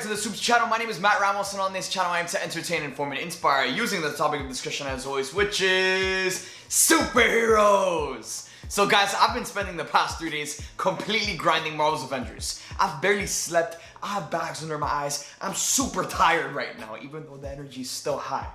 to the SUPES channel. My name is Matt Ramos, and on this channel I am to entertain, inform, and inspire using the topic of discussion as always, which is superheroes. So guys, I've been spending the past 3 days completely grinding Marvel's Avengers. I've barely slept, I have bags under my eyes, I'm super tired right now, even though the energy is still high.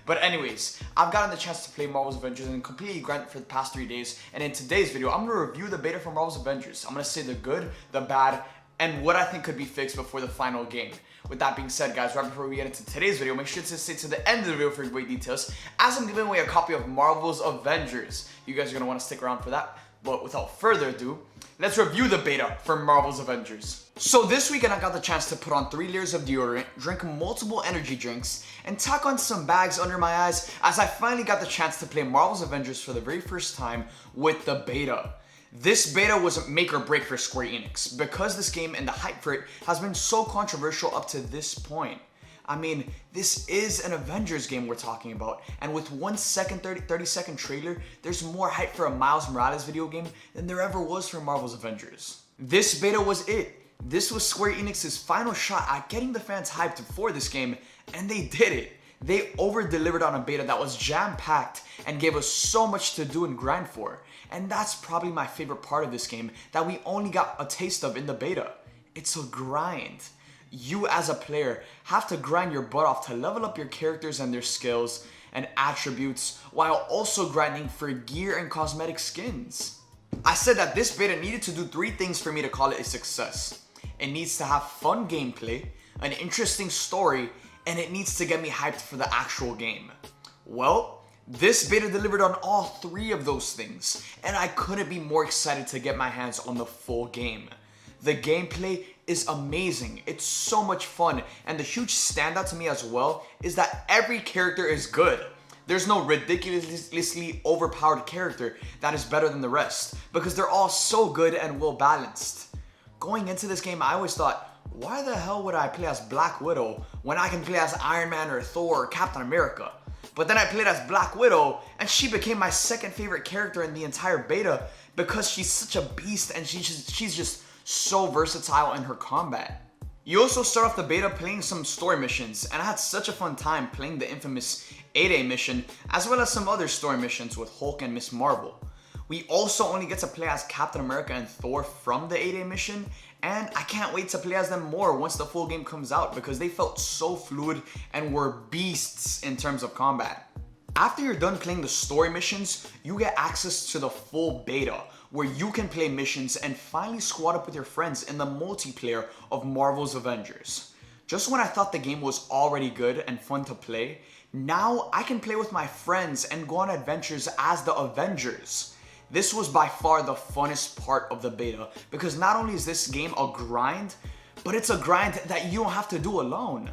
But anyways, I've gotten the chance to play Marvel's Avengers and completely grind it for the past 3 days. And in today's video, I'm going to review the beta for Marvel's Avengers. I'm going to say the good, the bad, and what I think could be fixed before the final game. With that being said, guys, right before we get into today's video, make sure to stay to the end of the video for great details, as I'm giving away a copy of Marvel's Avengers. You guys are going to want to stick around for that. But without further ado, let's review the beta for Marvel's Avengers. So this weekend I got the chance to put on 3 layers of deodorant, drink multiple energy drinks, and tuck on some bags under my eyes as I finally got the chance to play Marvel's Avengers for the very first time with the beta. This beta was a make or break for Square Enix because this game and the hype for it has been so controversial up to this point. I mean, this is an Avengers game we're talking about, and with 1 second 30-second trailer, there's more hype for a Miles Morales video game than there ever was for Marvel's Avengers. This beta was it. This was Square Enix's final shot at getting the fans hyped for this game, and they did it. They over-delivered on a beta that was jam-packed and gave us so much to do and grind for. And that's probably my favorite part of this game that we only got a taste of in the beta. It's a grind. You as a player have to grind your butt off to level up your characters and their skills and attributes while also grinding for gear and cosmetic skins. I said that this beta needed to do 3 things for me to call it a success. It needs to have fun gameplay, an interesting story, and it needs to get me hyped for the actual game. Well, this beta delivered on all 3 of those things, and I couldn't be more excited to get my hands on the full game. The gameplay is amazing, it's so much fun, and the huge standout to me as well is that every character is good. There's no ridiculously overpowered character that is better than the rest, because they're all so good and well balanced. Going into this game, I always thought, why the hell would I play as Black Widow when I can play as Iron Man or Thor or Captain America? But then I played as Black Widow, and she became my second favorite character in the entire beta because she's such a beast and she's just so versatile in her combat. You also start off the beta playing some story missions, and I had such a fun time playing the infamous 8A mission as well as some other story missions with Hulk and Ms. Marvel. We also only get to play as Captain America and Thor from the 8A mission, and I can't wait to play as them more once the full game comes out because they felt so fluid and were beasts in terms of combat. After you're done playing the story missions, you get access to the full beta where you can play missions and finally squad up with your friends in the multiplayer of Marvel's Avengers. Just when I thought the game was already good and fun to play, now I can play with my friends and go on adventures as the Avengers. This was by far the funnest part of the beta because not only is this game a grind, but it's a grind that you don't have to do alone.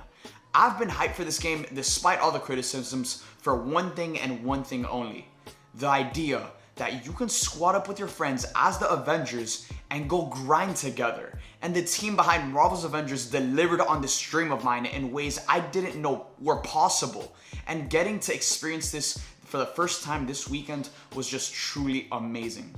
I've been hyped for this game despite all the criticisms for one thing and one thing only. The idea that you can squad up with your friends as the Avengers and go grind together. And the team behind Marvel's Avengers delivered on this dream of mine in ways I didn't know were possible. And getting to experience this for the first time this weekend was just truly amazing.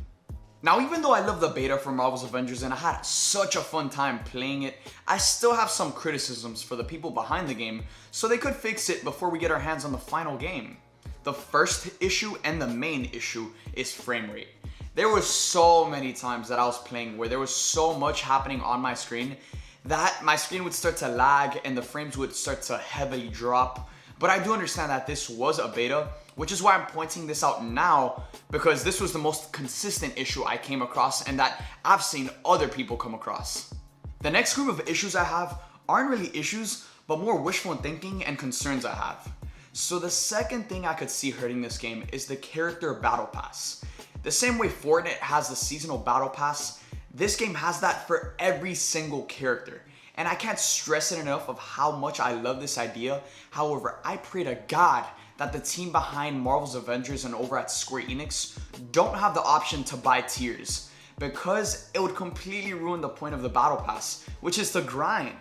Now, even though I love the beta for Marvel's Avengers and I had such a fun time playing it, I still have some criticisms for the people behind the game, so they could fix it before we get our hands on the final game. The first issue and the main issue is frame rate. There were so many times that I was playing where there was so much happening on my screen that my screen would start to lag and the frames would start to heavily drop. But I do understand that this was a beta, which is why I'm pointing this out now, because this was the most consistent issue I came across and that I've seen other people come across. The next group of issues I have aren't really issues, but more wishful thinking and concerns I have. So the second thing I could see hurting this game is the character battle pass. The same way Fortnite has the seasonal battle pass, this game has that for every single character. And I can't stress it enough of how much I love this idea. However, I pray to God that the team behind Marvel's Avengers and over at Square Enix don't have the option to buy tiers, because it would completely ruin the point of the battle pass, which is to grind.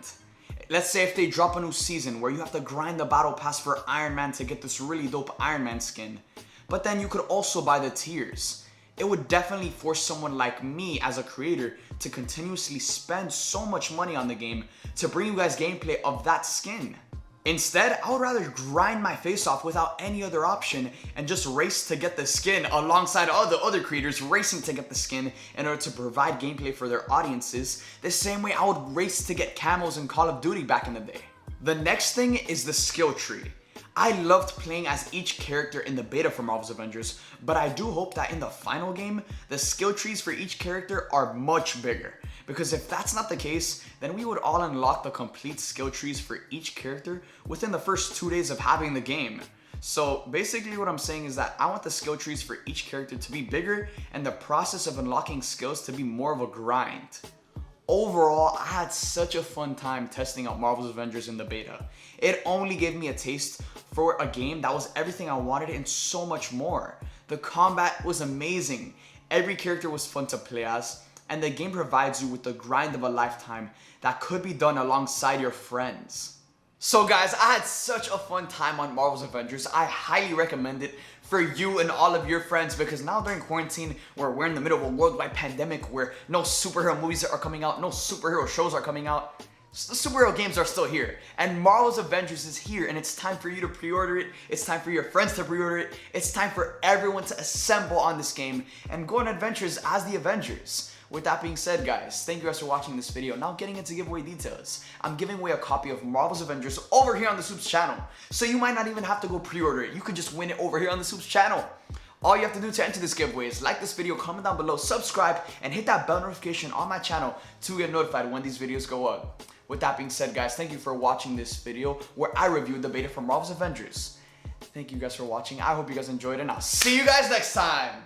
Let's say if they drop a new season where you have to grind the battle pass for Iron Man to get this really dope Iron Man skin, but then you could also buy the tiers. it would definitely force someone like me as a creator to continuously spend so much money on the game to bring you guys gameplay of that skin. Instead, I would rather grind my face off without any other option and just race to get the skin alongside all the other creators racing to get the skin in order to provide gameplay for their audiences, the same way I would race to get camos in Call of Duty back in the day. The next thing is the skill tree. I loved playing as each character in the beta for Marvel's Avengers, but I do hope that in the final game, the skill trees for each character are much bigger. Because if that's not the case, then we would all unlock the complete skill trees for each character within the first 2 days of having the game. So basically what I'm saying is that I want the skill trees for each character to be bigger and the process of unlocking skills to be more of a grind. Overall, I had such a fun time testing out Marvel's Avengers in the beta. It only gave me a taste for a game that was everything I wanted and so much more. The combat was amazing, every character was fun to play as, and the game provides you with the grind of a lifetime that could be done alongside your friends. So guys, I had such a fun time on Marvel's Avengers. I highly recommend it for you and all of your friends because now during quarantine, where we're in the middle of a worldwide pandemic where no superhero movies are coming out, no superhero shows are coming out, the superhero games are still here. And Marvel's Avengers is here and it's time for you to pre-order it. It's time for your friends to pre-order it. It's time for everyone to assemble on this game and go on adventures as the Avengers. With that being said, guys, thank you guys for watching this video. Now getting into giveaway details. I'm giving away a copy of Marvel's Avengers over here on the SUPES channel. So you might not even have to go pre-order it. You could just win it over here on the SUPES channel. All you have to do to enter this giveaway is like this video, comment down below, subscribe, and hit that bell notification on my channel to get notified when these videos go up. With that being said, guys, thank you for watching this video where I reviewed the beta for Marvel's Avengers. Thank you guys for watching. I hope you guys enjoyed, and I'll see you guys next time.